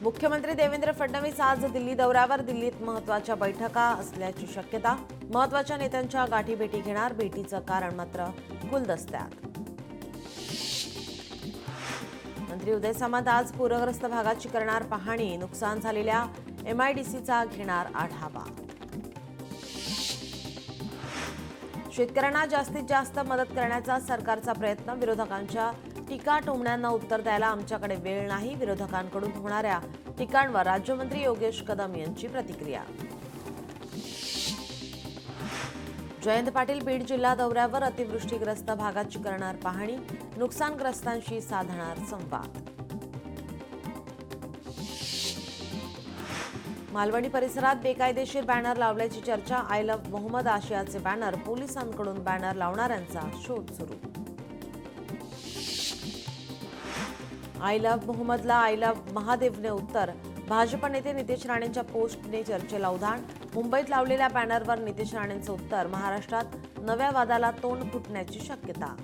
मुख्यमंत्री देवेंद्र फडणवीस आज दिल्ली दौऱ्यावर. दिल्लीत महत्त्वाच्या बैठका असल्याची शक्यता. महत्त्वाच्या नेत्यांच्या गाठीभेटी घेणार. भेटीचं कारण मात्र गुलदस्त्यात. मंत्री उदय सामंत आज पूरग्रस्त भागाची करणार पाहणी. नुकसान झालेल्या MIDCचा घेणार आढावा. शेतकऱ्यांना जास्तीत जास्त मदत करण्याचा सरकारचा प्रयत्न. विरोधकांच्या टीका टोमण्यांना उत्तर द्यायला आमच्याकडे वेळ नाही. विरोधकांकडून होणाऱ्या टीकांवर राज्यमंत्री योगेश कदम यांची प्रतिक्रिया. जयंत पाटील बीड जिल्हा दौऱ्यावर. अतिवृष्टीग्रस्त भागाची करणार पाहणी. नुकसानग्रस्तांशी साधणार संवाद. मालवणी परिसरात बेकायदेशीर बॅनर लावल्याची चर्चा. आय लव्ह मोहम्मद आशियाचे बॅनर. पोलिसांकडून बॅनर लावणाऱ्यांचा शोध सुरू. आय लव्ह मोहम्मदला आय लव्ह महादेवने उत्तर. भाजप नेते नितेश राणेंच्या पोस्टने चर्चेला उधाण. मुंबईत लावलेल्या बॅनरवर नितेश राणेंचं उत्तर. महाराष्ट्रात नव्या वादाला तोंड फुटण्याची शक्यता.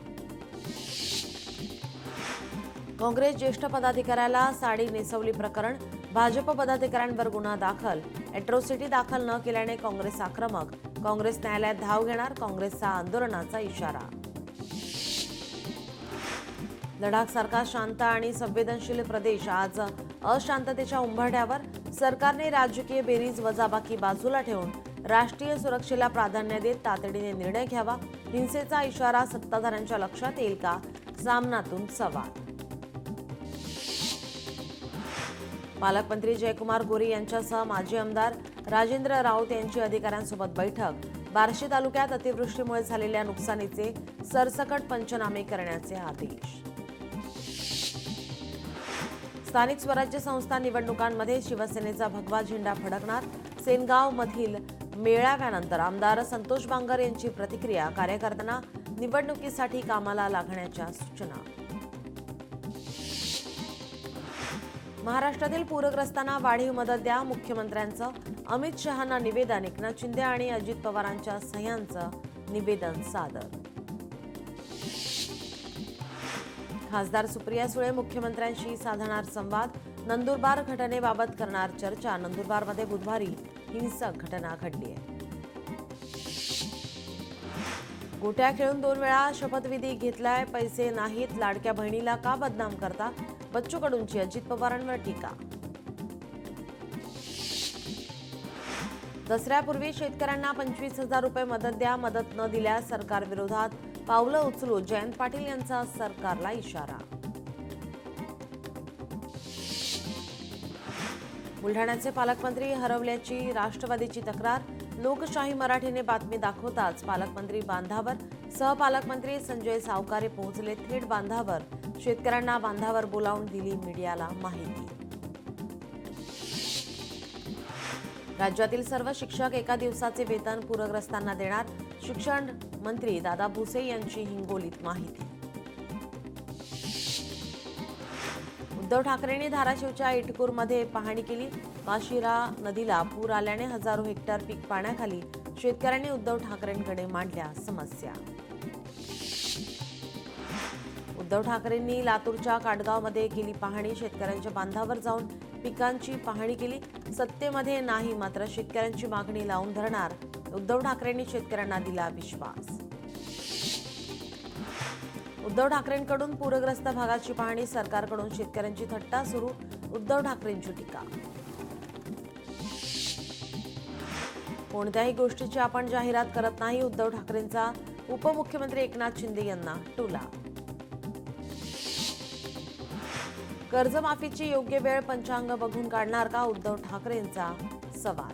काँग्रेस ज्येष्ठ पदाधिकाऱ्याला साडी नेसवली प्रकरण. भाजप पदाधिकाऱ्यांवर गुन्हा दाखल. अॅट्रॉसिटी दाखल न केल्याने काँग्रेस आक्रमक. काँग्रेस न्यायालयात धाव घेणार. काँग्रेसचा आंदोलनाचा इशारा. लडाखसारखा शांत आणि संवेदनशील प्रदेश आज अशांततेच्या उंबरठ्यावर. सरकारने राजकीय बेरीज वजाबाकी बाजूला ठेवून राष्ट्रीय सुरक्षेला प्राधान्य देत तातडीने निर्णय घ्यावा. हिंसेचा इशारा सत्ताधाऱ्यांच्या लक्षात येईल का? सामनातून सवाल. पालकमंत्री जयकुमार गोरे यांच्यासह माजी आमदार राजेंद्र राऊत यांची अधिकाऱ्यांसोबत बैठक. बार्शी तालुक्यात अतिवृष्टीमुळे झालेल्या नुकसानीचे सरसकट पंचनामे करण्याचे आदेश. स्थानिक स्वराज्य संस्था निवडणुकांमध्ये शिवसेनेचा भगवा झेंडा फडकणार. सेनगावमधील मेळाव्यानंतर आमदार संतोष बांगर यांची प्रतिक्रिया. कार्यकर्त्यांना निवडणुकीसाठी कामाला लागण्याच्या सूचना. महाराष्ट्रातील पूरग्रस्तांना वाढीव मदत द्या. मुख्यमंत्र्यांचं अमित शहांना निवेदन. एकनाथ शिंदे आणि अजित पवारांच्या सह्यांचं निवेदन सादर. खासदार सुप्रिया सुळे मुख्यमंत्र्यांशी साधणार संवाद. नंदुरबार घटनेबाबत करणार चर्चा. नंदुरबारमध्ये बुधवारी हिंसक घटना घडली आहे. गोट्या खेळून 2 वेळा शपथविधी घेतलाय. पैसे नाहीत. लाडक्या बहिणीला का बदनाम करता? बच्चू कडूंची अजित पवारांवर टीका. दसऱ्यापूर्वी शेतकऱ्यांना 25,000 रुपये मदत द्या. मदत न दिल्यास सरकार विरोधात पावलं उचलू. जयंत पाटील यांचा सरकारला इशारा. बुलढाण्याचे पालकमंत्री हरवल्याची राष्ट्रवादीची तक्रार. लोकशाही मराठीने बातमी दाखवताच पालकमंत्री बांधावर. सहपालकमंत्री संजय सावकारे पोहोचले थेट बांधावर. शेतकऱ्यांना बांधावर बोलावून दिली मीडियाला माहिती. राज्यातील सर्व शिक्षक एका दिवसाचे वेतन पूरग्रस्तांना देणार. शिक्षण मंत्री दादा भुसे यांची हिंगोलीत माहिती. उद्धव ठाकरेंनी धाराशिवच्या इटकूरमध्ये पाहणी केली. माशिरा नदीला पूर आल्याने हजारो हेक्टर पीक पाण्याखाली. शेतकऱ्यांनी उद्धव ठाकरेंकडे मांडल्या समस्या. उद्धव ठाकरेंनी लातूरच्या काटगावमध्ये केली पाहणी. शेतकऱ्यांच्या बांधावर जाऊन पिकांची पाहणी केली. सत्तेमध्ये नाही मात्र शेतकऱ्यांची मागणी लावून धरणार. उद्धव ठाकरेंनी शेतकऱ्यांना दिला विश्वास. उद्धव ठाकरेंकडून पूरग्रस्त भागाची पाहणी. सरकारकडून शेतकऱ्यांची थट्टा सुरू. उद्धव ठाकरेंची टीका. कोणत्याही गोष्टीची आपण जाहिरात करत नाही. उद्धव ठाकरेंचा उपमुख्यमंत्री एकनाथ शिंदे यांना टोला. कर्जमाफीची योग्य वेळ पंचांग बघून काढणार का? उद्धव ठाकरेंचा सवाल.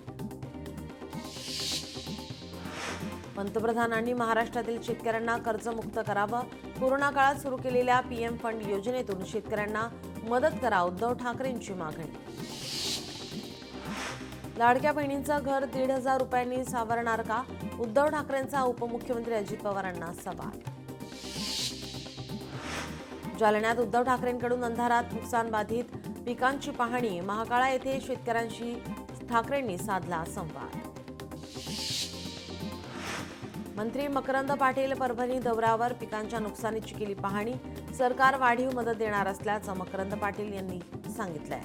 पंतप्रधानांनी महाराष्ट्रातील शेतकऱ्यांना कर्जमुक्त करावं. कोरोना काळात सुरू केलेल्या PM फंड योजनेतून शेतकऱ्यांना मदत करा. उद्धव ठाकरेंची मागणी. लाडक्या बहिणींचं घर 1,500 रुपयांनी सावरणार का? उद्धव ठाकरेंचा उपमुख्यमंत्री अजित पवारांना सवाल. जालन्यात उद्धव ठाकरेंकडून अंधारात नुकसान बाधित पिकांची पाहणी. महाकाळा येथे शेतकऱ्यांशी ठाकरेंनी साधला संवाद. मंत्री मकरंद पाटील परभणी दौऱ्यावर. पिकांच्या नुकसानीची केली पाहणी. सरकार वाढीव मदत देणार असल्याचं मकरंद पाटील यांनी सांगितलंय.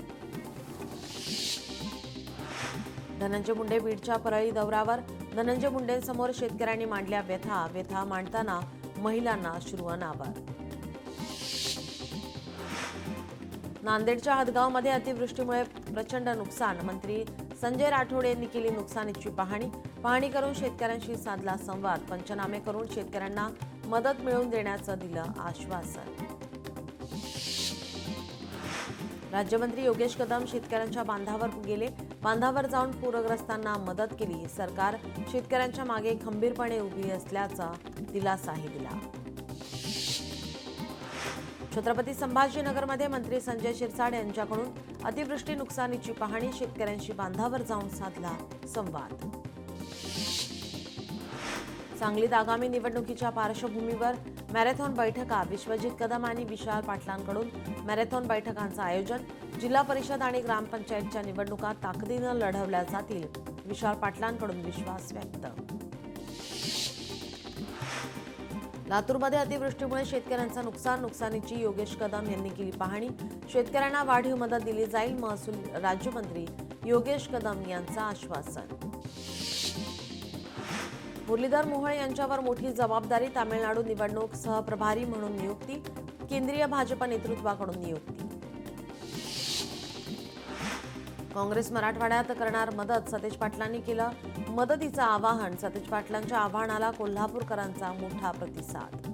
धनंजय मुंडे बीडच्या परळी दौऱ्यावर. धनंजय मुंडेंसमोर शेतकऱ्यांनी मांडल्या व्यथा मांडताना महिलांना अश्रू अनावर. नांदेडच्या हदगावमध्ये अतिवृष्टीमुळे प्रचंड नुकसान. मंत्री संजय राठोड यांनी केली नुकसानीची पाहणी करून शेतकऱ्यांशी साधला संवाद. पंचनामे करून शेतकऱ्यांना मदत मिळवून देण्याचं दिलं आश्वासन. राज्यमंत्री योगेश कदम शेतकऱ्यांच्या बांधावर गेले. बांधावर जाऊन पूरग्रस्तांना मदत केली. सरकार शेतकऱ्यांच्या मागे खंबीरपणे उभी असल्याचा दिलासाही दिला. छत्रपती संभाजीनगरमध्ये मंत्री संजय शिरसाट यांच्याकडून अतिवृष्टी नुकसानीची पाहणी. शेतकऱ्यांशी बांधावर जाऊन साधला संवाद. सांगलीत आगामी निवडणुकीच्या पार्श्वभूमीवर मॅरेथॉन बैठका. विश्वजित कदम आणि विशाल पाटलांकडून मॅरेथॉन बैठकांचं आयोजन. जिल्हा परिषद आणि ग्रामपंचायतच्या निवडणुका ताकदीनं लढवल्या जातील. विशाल पाटलांकडून विश्वास व्यक्त. लातूरमध्ये अतिवृष्टीमुळे शेतकऱ्यांचं नुकसानीची योगेश कदम यांनी केली पाहणी. शेतकऱ्यांना वाढीव मदत दिली जाईल. महसूल राज्यमंत्री योगेश कदम यांचं आश्वासन. मुरलीधर मोहोळ यांच्यावर मोठी जबाबदारी. तामिळनाडू निवडणूक सहप्रभारी म्हणून नियुक्ती. केंद्रीय भाजप नेतृत्वाकडून नियुक्ती. काँग्रेस मराठवाड्यात करणार मदत. सतेज पाटलांनी केलं मदतीचं आवाहन. सतेज पाटलांच्या आवाहनाला कोल्हापूरकरांचा मोठा प्रतिसाद.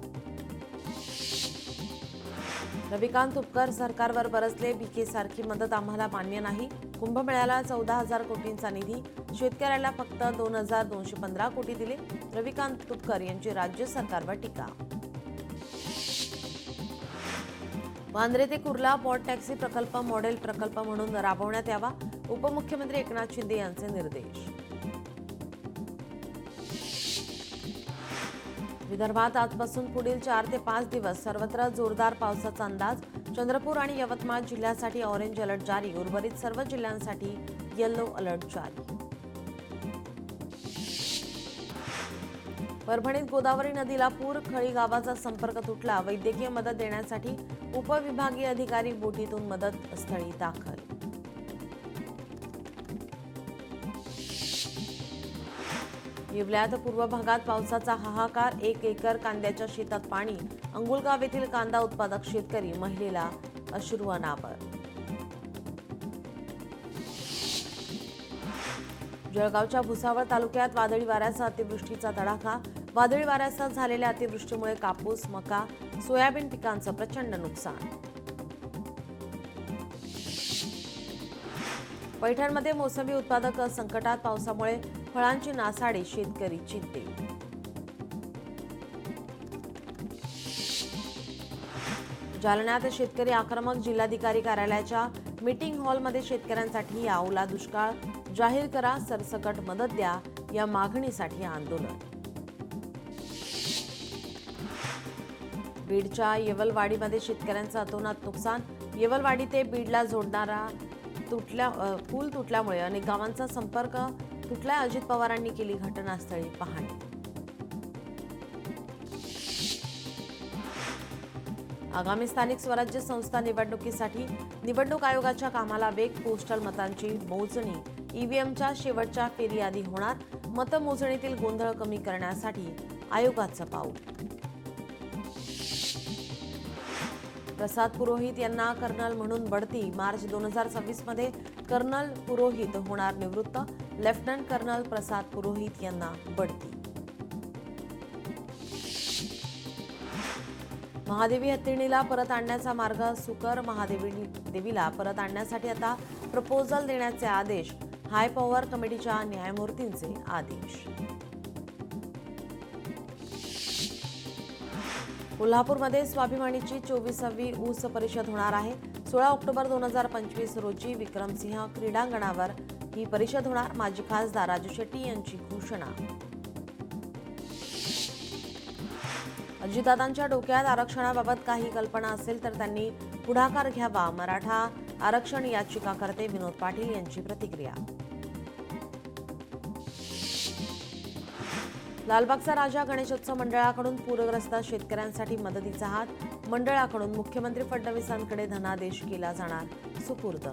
रविकांत तुपकर सरकारवर बरसले. बीके सारखी मदत आम्हाला मान्य नाही. कुंभमेळ्याला 14,000 कोटींचा निधी. शेतकऱ्याला फक्त 2,215 कोटी दिले. रविकांत तुपकर यांची राज्य सरकारवर टीका. वांद्रे ते कुर्ला पॉट टॅक्सी प्रकल्प मॉडेल प्रकल्प म्हणून राबवण्यात यावा. उपमुख्यमंत्री एकनाथ शिंदे यांचे निर्देश. विदर्भात आजपासून पुढील 4 ते 5 दिवस सर्वत्र जोरदार पावसाचा अंदाज. चंद्रपूर आणि यवतमाळ जिल्ह्यासाठी ऑरेंज अलर्ट जारी. उर्वरित सर्व जिल्ह्यांसाठी येलो अलर्ट जारी. परभणीत गोदावरी नदीला पूर. खळी गावाचा संपर्क तुटला. वैद्यकीय मदत देण्यासाठी उपविभागीय अधिकारी बोटीतून मदत स्थळी दाखल. येवल्यात पूर्व भागात पावसाचा हाहाकार. 1 एकर कांद्याच्या शेतात पाणी. अंगुलगाव येथील कांदा उत्पादक शेतकरी महिलेला अश्रू अनावर. जळगावच्या भुसावळ तालुक्यात वादळी वाऱ्यासह अतिवृष्टीचा तडाखा. वादळी वाऱ्यासह झालेल्या अतिवृष्टीमुळे कापूस, मका, सोयाबीन पिकांचं प्रचंड नुकसान. पैठणमध्ये मोसंबी उत्पादक संकटात. पावसामुळे फळांची नासाडी. शेतकरी चिंतेत. जालन्यात शेतकरी आक्रमक. जिल्हाधिकारी कार्यालयाच्या मीटिंग हॉलमध्ये शेतकऱ्यांसाठी ओला दुष्काळ जाहीर करा. सरसकट मदत द्या या मागणीसाठी आंदोलन. बीडच्या येवलवाडीमध्ये शेतकऱ्यांचं अतोनात नुकसान. येवलवाडी ते बीडला जोडणारा पूल तुटल्यामुळे अनेक गावांचा संपर्क तुटलाय. अजित पवारांनी केली घटनास्थळी पाहणी. आगामी स्थानिक स्वराज्य संस्था निवडणुकीसाठी निवडणूक आयोगाच्या कामाला वेग. पोस्टल मतांची मोजणी. ईव्हीएमच्या शेवटच्या फेरीआधी होणार. मतमोजणीतील गोंधळ कमी करण्यासाठी आयोगाचं पाऊल. प्रसाद पुरोहित यांना कर्नल म्हणून बढती. मार्च 2026 मध्ये कर्नल पुरोहित होणार निवृत्त. लेफ्टनंट कर्नल प्रसाद पुरोहित यांना बढती. महादेवी हत्तीणीला परत आणण्याचा मार्ग सुकर. महादेवीला परत आणण्यासाठी आता प्रपोजल देण्याचे आदेश. हाय पॉवर कमिटीच्या न्यायमूर्तींचे आदेश. कोल्हापूरमध्ये स्वाभिमानीची 24वी ऊस परिषद होणार आहे. 16 ऑक्टोबर 2025 रोजी विक्रमसिंह क्रीडांगणावर ही परिषद होणार. माजी खासदार राजू शेट्टी यांची घोषणा. अजितदादांच्या डोक्यात आरक्षणाबाबत काही कल्पना असेल तर त्यांनी पुढाकार घ्यावा. मराठा आरक्षण याचिकाकर्ते विनोद पाटील यांची प्रतिक्रिया. लालबागचा राजा गणेशोत्सव मंडळाकडून पूरग्रस्त शेतकऱ्यांसाठी मदतीचा हात. मंडळाकडून मुख्यमंत्री फडणवीसांकडे धनादेश केला जाणार सुपूर्द.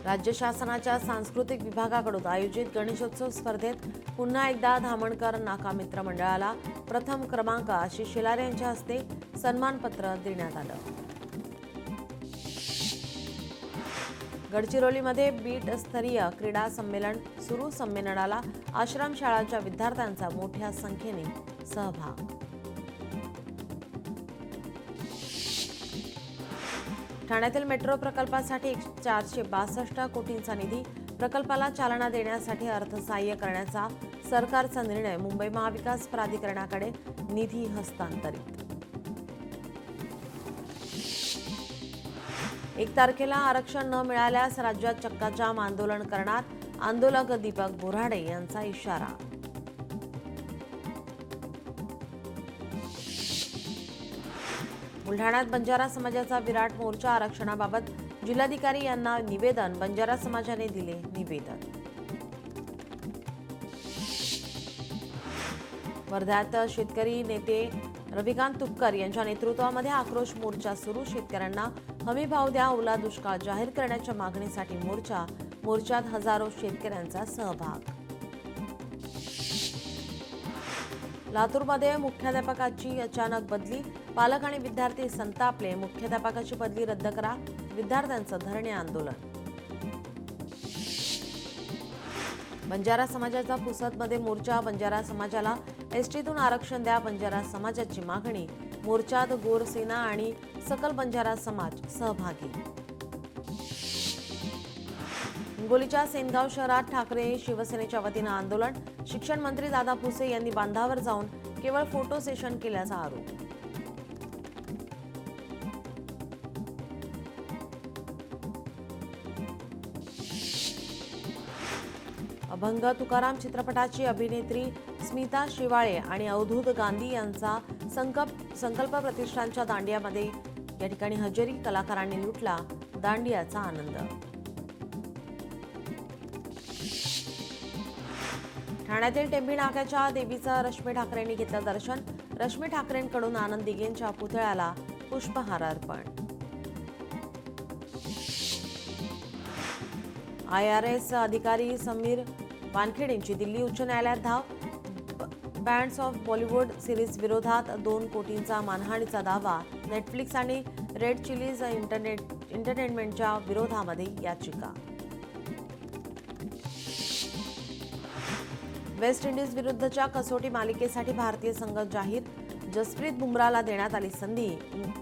राज्य शासनाच्या सांस्कृतिक विभागाकडून आयोजित गणेशोत्सव स्पर्धेत पुन्हा एकदा धामणकर नाका मित्र मंडळाला प्रथम क्रमांक आशिष शिलारे यांच्या हस्ते सन्मानपत्र देण्यात आलं. गडचिरोलीमध्ये बीट स्तरीय क्रीडा संमेलन सुरू. संमेलनाला आश्रमशाळांच्या विद्यार्थ्यांचा मोठ्या संख्येने सहभाग. ठाण्यातील मेट्रो प्रकल्पासाठी 462 कोटींचा निधी. प्रकल्पाला चालना देण्यासाठी अर्थसहाय्य करण्याचा सरकारचा निर्णय. मुंबई महाविकास प्राधिकरणाकडे निधी हस्तांतरित. 1 तारखेला आरक्षण न मिळाल्यास राज्यात चक्काजाम आंदोलन करणार. आंदोलक दीपक बोऱ्हाडे यांचा इशारा. बुलढाण्यात बंजारा समाजाचा विराट मोर्चा. आरक्षणाबाबत जिल्हाधिकारी यांना निवेदन. बंजारा समाजाने दिले निवेदन. वर्ध्यात शेतकरी नेते रविकांत तुपकर यांच्या नेतृत्वामध्ये आक्रोश मोर्चा सुरू. शेतकऱ्यांना हमी भाव द्या, ओला दुष्काळ जाहीर करण्याच्या मागणीसाठी मोर्चा. मोर्चात हजारो शेतकऱ्यांचा सहभाग. लातूरमध्ये मुख्याध्यापकाची अचानक बदली. पालक आणि विद्यार्थी संतापले. मुख्याध्यापकाची बदली रद्द करा. विद्यार्थ्यांचं धरणे आंदोलन. बंजारा समाजाचा पुसदमध्ये मोर्चा. बंजारा समाजाला एसटीतून आरक्षण द्या, बंजारा समाजाची मागणी. मोर्चात गोरसेना आणि सकल बंजारा समाज सहभागी. हिंगोलीच्या सेनगाव शहरात ठाकरे शिवसेनेच्या वतीनं आंदोलन. शिक्षण मंत्री दादा भुसे यांनी बांधावर जाऊन केवळ फोटो सेशन केल्याचा आरोप. अभंग तुकाराम चित्रपटाची अभिनेत्री स्मिता शिवाळे आणि अवधूत गांधी यांचा संकल्प प्रतिष्ठानच्या दांडियामध्ये या ठिकाणी हजेरी. कलाकारांनी लुटला दांडियाचा आनंद. ठाण्यातील टेंभी नाक्याच्या देवीचं रश्मी ठाकरेंनी घेतलं दर्शन. रश्मी ठाकरेंकडून आनंद दिघेंच्या पुतळ्याला पुष्पहार अर्पण. IRS अधिकारी समीर वानखेडेंची दिल्ली उच्च न्यायालयात धाव. बँड्स ऑफ बॉलिवूड सिरीज विरोधात 2 कोटींचा मानहानीचा दावा. नेटफ्लिक्स आणि रेड चिलीज एंटरटेनमेंटच्या विरोधामध्ये याचिका. वेस्ट इंडिज विरुद्धच्या कसोटी मालिकेसाठी भारतीय संघ जाहीर. जसप्रीत बुमराहला देण्यात आली संधी.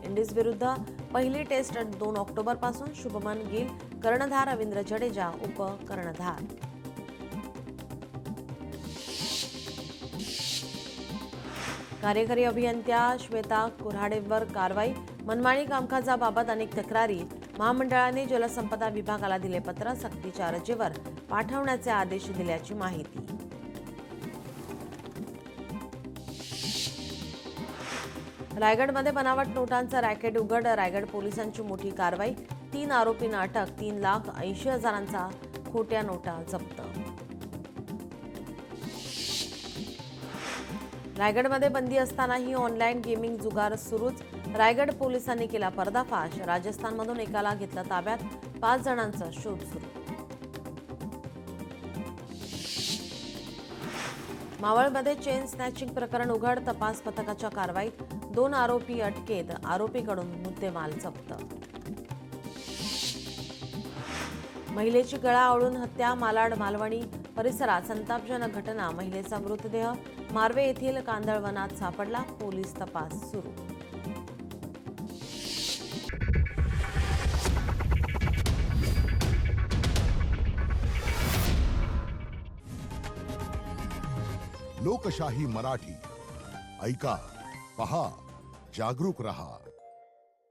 इंडिज विरुद्ध पहिली टेस्ट 2 ऑक्टोबरपासून. शुभमन गिल कर्णधार, रवींद्र जडेजा उपकर्णधार. कार्यकारी अभियंत्या श्वेता कुऱ्हाडेंवर कारवाई. मनमानी कामकाजाबाबत अनेक तक्रारी. महामंडळाने जलसंपदा विभागाला दिले पत्र. सक्तीच्या अर्जीवर पाठवण्याचे आदेश दिल्याची माहिती. रायगडमध्ये बनावट नोटांचा रॅकेट उघड. रायगड पोलिसांची मोठी कारवाई. 3 आरोपींना अटक. 3,80,000चा खोट्या नोटा जप्त. रायगडमध्ये बंदी असतानाही ऑनलाईन गेमिंग जुगार सुरूच. रायगड पोलिसांनी केला पर्दाफाश. राजस्थानमधून एकाला घेतला ताब्यात. 5 जणांचा शोध सुरू. मावळमध्ये चेन स्नॅचिंग प्रकरण उघड. तपास पथकाच्या कारवाईत 2 आरोपी अटकेत. आरोपीकडून मुद्देमाल जप्त. महिलेची गळा आवळून हत्या. मालाड मालवणी परिसरात संतापजनक घटना. महिलेचा मृतदेह मार्वे येथील कांदळवनात सापडला. पोलीस तपास सुरू. लोकशाही मराठी ऐका, पहा, जागरूक रहा.